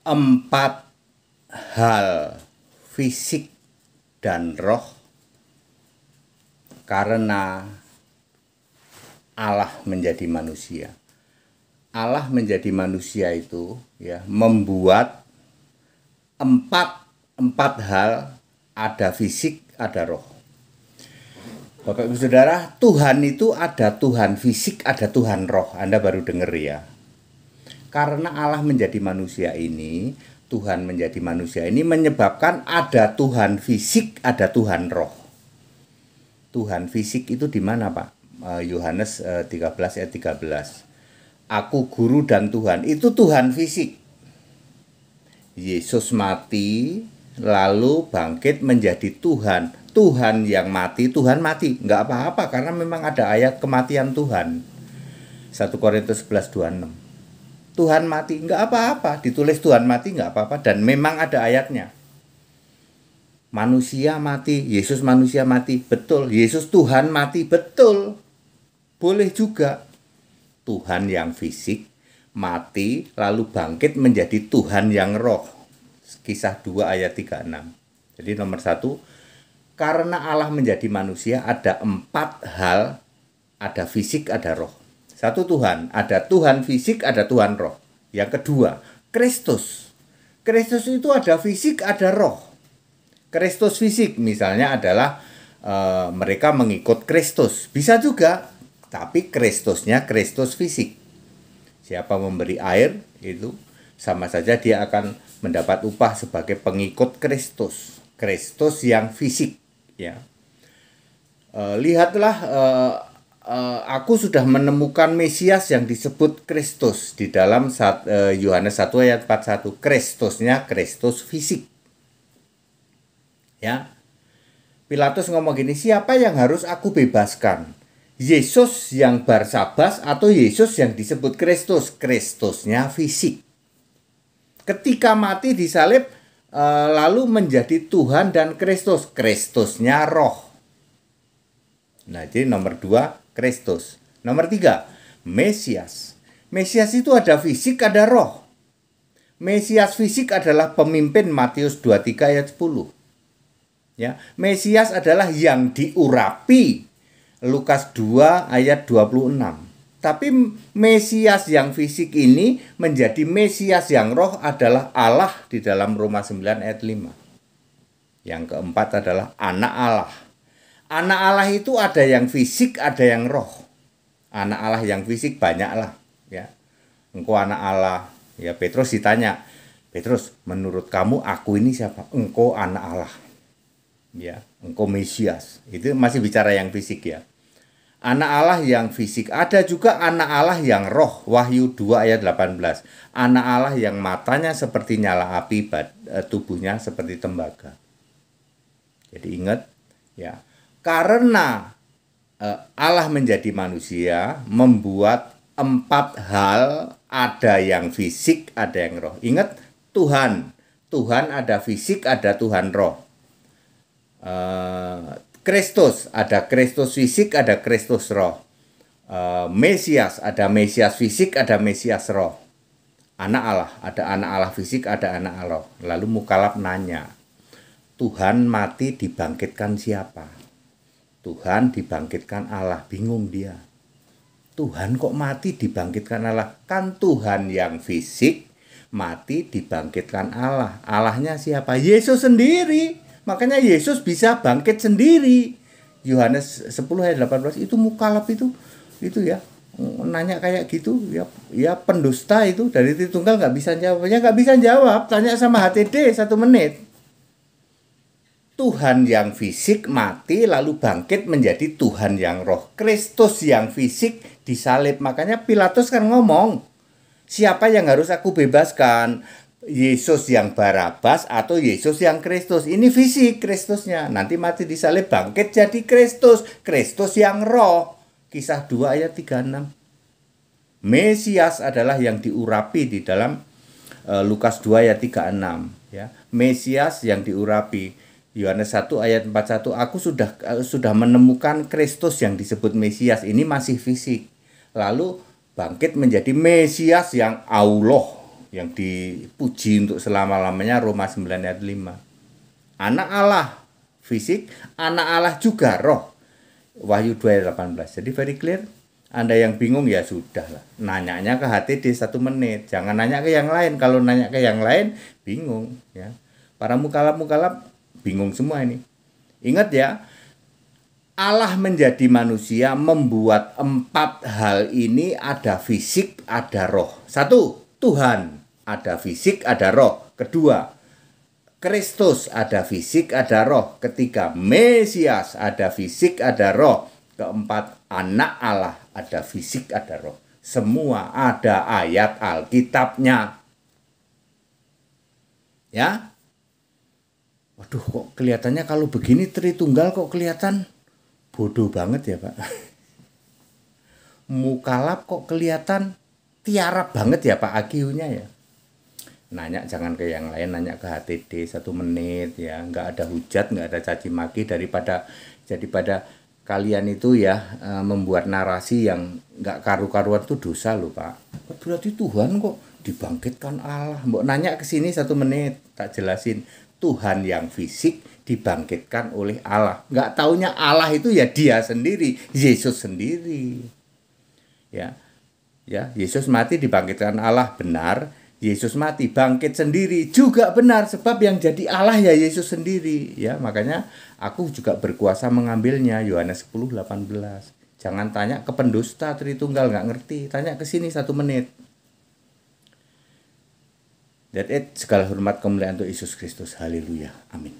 empat hal fisik dan roh karena Allah menjadi manusia. Allah menjadi manusia itu membuat empat hal, ada fisik, ada roh. Bapak Ibu Saudara, Tuhan itu ada Tuhan fisik, ada Tuhan roh. Anda baru dengar ya. Karena Allah menjadi manusia ini, Tuhan menjadi manusia ini menyebabkan ada Tuhan fisik, ada Tuhan roh. Tuhan fisik itu di mana, Pak? Yohanes 13 ayat 13. Aku guru dan Tuhan, itu Tuhan fisik. Yesus mati lalu bangkit menjadi Tuhan. Tuhan yang mati, Tuhan mati. Enggak apa-apa karena memang ada ayat kematian Tuhan. 1 Korintus 11:26. Tuhan mati, enggak apa-apa. Ditulis Tuhan mati enggak apa-apa dan memang ada ayatnya. Manusia mati, Yesus manusia mati, betul. Yesus Tuhan mati, betul. Boleh juga. Tuhan yang fisik mati lalu bangkit menjadi Tuhan yang roh. Kisah 2 ayat 36. Jadi nomor 1, karena Allah menjadi manusia ada 4 hal, ada fisik, ada roh. 1 Tuhan, ada Tuhan fisik, ada Tuhan roh. Yang kedua, Kristus. Kristus itu ada fisik, ada roh. Kristus fisik misalnya adalah mereka mengikut Kristus. Bisa juga, tapi Kristusnya Kristus fisik. Siapa memberi air itu sama saja dia akan mendapat upah sebagai pengikut Kristus. Kristus yang fisik, ya. Lihatlah, aku sudah menemukan Mesias yang disebut Kristus di dalam Yohanes 1 ayat 41. Kristusnya Kristus fisik. Ya. Pilatus ngomong gini, siapa yang harus aku bebaskan? Yesus yang Barsabas atau Yesus yang disebut Kristus? Kristusnya fisik. Ketika mati disalib lalu menjadi Tuhan dan Kristus. Kristusnya roh. Nah, jadi nomor 2 Kristus. Nomor 3 Mesias. Mesias itu ada fisik, ada roh. Mesias fisik adalah pemimpin Matius 23 ayat 10. Ya, Mesias adalah yang diurapi. Lukas 2 ayat 26. Tapi Mesias yang fisik ini menjadi Mesias yang roh adalah Allah di dalam Roma 9 ayat 5. Yang keempat adalah anak Allah. Anak Allah itu ada yang fisik, ada yang roh. Anak Allah yang fisik banyaklah, ya. Engkau anak Allah. Ya, Petrus ditanya, Petrus, menurut kamu aku ini siapa? Engkau anak Allah. Ya, engkau Mesias. Itu masih bicara yang fisik ya. Anak Allah yang fisik. Ada juga anak Allah yang roh. Wahyu 2 ayat 18. Anak Allah yang matanya seperti nyala api, tubuhnya seperti tembaga. Jadi ingat ya. Karena Allah menjadi manusia membuat 4 hal, ada yang fisik, ada yang roh. Ingat Tuhan. Tuhan ada fisik, ada Tuhan roh. Kristus, ada Kristus fisik, ada Kristus roh. Mesias, ada Mesias fisik, ada Mesias roh. Anak Allah, ada anak Allah fisik, ada anak Allah roh. Lalu Mukalab nanya, Tuhan mati dibangkitkan siapa? Tuhan dibangkitkan Allah, bingung dia. Tuhan kok mati dibangkitkan Allah? Kan Tuhan yang fisik mati dibangkitkan Allah. Allahnya siapa? Yesus sendiri. Makanya Yesus bisa bangkit sendiri. Yohanes 10 ayat 18 itu Mukalab itu ya nanya kayak gitu ya pendusta itu dari Tritunggal nggak bisa jawabnya, nggak bisa jawab. Tanya sama HTD 1 menit. Tuhan yang fisik mati lalu bangkit menjadi Tuhan yang roh. Kristus yang fisik disalib. Makanya Pilatus kan ngomong, siapa yang harus aku bebaskan? Yesus yang Barabas atau Yesus yang Kristus? Ini fisik Kristusnya. Nanti mati disalib bangkit jadi Kristus. Kristus yang roh. Kisah 2 ayat 36. Mesias adalah yang diurapi di dalam Lukas 2 ayat 36. Ya. Mesias yang diurapi. Yohanes 1 ayat 41. Aku sudah menemukan Kristus yang disebut Mesias. Ini masih fisik. Lalu bangkit menjadi Mesias yang Allah. yang dipuji untuk selama-lamanya, Roma 9 ayat 5. Anak Allah fisik, anak Allah juga roh, Wahyu 2 ayat 18. Jadi very clear. Anda yang bingung ya sudah lah, nanyanya ke HTD 1 menit, jangan nanya ke yang lain. Kalau nanya ke yang lain bingung ya. Para mukalaf bingung semua ini. Ingat ya, Allah menjadi manusia membuat 4 hal ini, ada fisik, ada roh. 1, Tuhan, ada fisik, ada roh. 2, Kristus, ada fisik, ada roh. 3, Mesias, ada fisik, ada roh. 4, anak Allah, ada fisik, ada roh. Semua ada ayat Alkitabnya. Ya. Waduh, kok kelihatannya kalau begini Tritunggal kok kelihatan bodoh banget ya, Pak. Mukalaf kok kelihatan tiarap banget ya, Pak AQ-nya ya. Nanya jangan ke yang lain, nanya ke HTD 1 menit ya. Nggak ada hujat, nggak ada caci maki, daripada kalian itu ya membuat narasi yang nggak karu-karuan, itu dosa loh, Pak. Berarti Tuhan kok dibangkitkan Allah. Mbok nanya ke sini 1 menit, tak jelasin. Tuhan yang fisik dibangkitkan oleh Allah. Nggak taunya Allah itu ya dia sendiri, Yesus sendiri. Ya, Yesus mati dibangkitkan Allah, benar. Yesus mati bangkit sendiri juga benar, sebab yang jadi Allah ya Yesus sendiri ya. Makanya aku juga berkuasa mengambilnya, Yohanes 10:18. Jangan tanya ke pendusta Tritunggal nggak ngerti, tanya ke sini 1 menit. That it, segala hormat kemuliaan untuk Yesus Kristus. Haleluya. Amin.